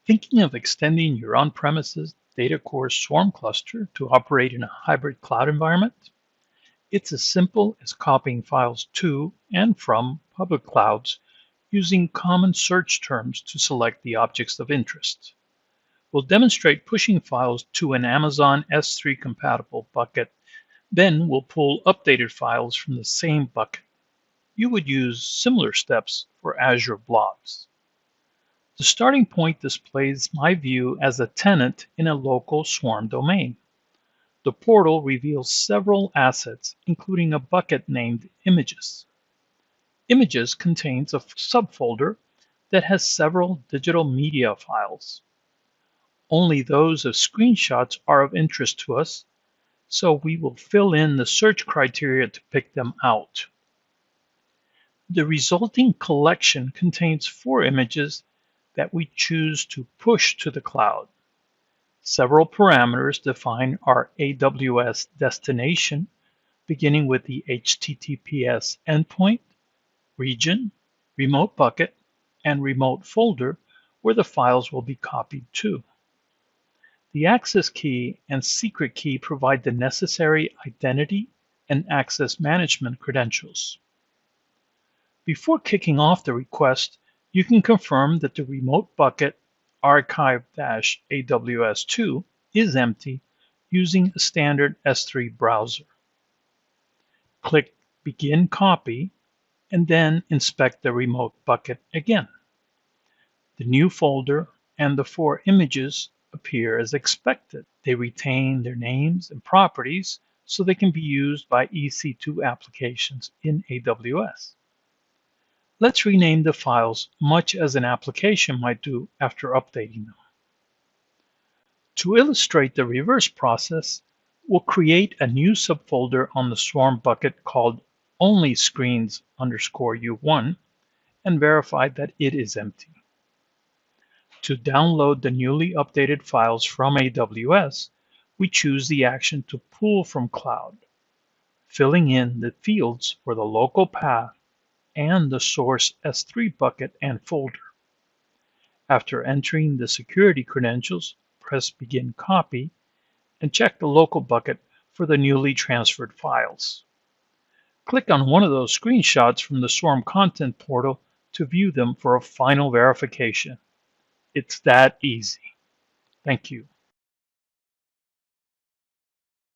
Thinking of extending your on-premises DataCore Swarm cluster to operate in a hybrid cloud environment? It's as simple as copying files to and from public clouds using common search terms to select the objects of interest. We'll demonstrate pushing files to an Amazon S3 compatible bucket, then we'll pull updated files from the same bucket. You would use similar steps for Azure Blobs. The starting point displays my view as a tenant in a local Swarm domain. The portal reveals several assets, including a bucket named Images. Images contains a subfolder that has several digital media files. Only those of screenshots are of interest to us, so we will fill in the search criteria to pick them out. The resulting collection contains 4 images that we choose to push to the cloud. Several parameters define our AWS destination, beginning with the HTTPS endpoint, region, remote bucket, and remote folder where the files will be copied to. The access key and secret key provide the necessary identity and access management credentials. Before kicking off the request, you can confirm that the remote bucket archive-AWS2 is empty using a standard S3 browser. Click Begin Copy and then inspect the remote bucket again. The new folder and the 4 images appear as expected. They retain their names and properties so they can be used by EC2 applications in AWS. Let's rename the files much as an application might do after updating them. To illustrate the reverse process, we'll create a new subfolder on the Swarm bucket called only_screens_u1 and verify that it is empty. To download the newly updated files from AWS, we choose the action to pull from cloud, filling in the fields for the local path and the source S3 bucket and folder. After entering the security credentials, press Begin Copy and check the local bucket for the newly transferred files. Click on one of those screenshots from the Swarm content portal to view them for a final verification. It's that easy. Thank you.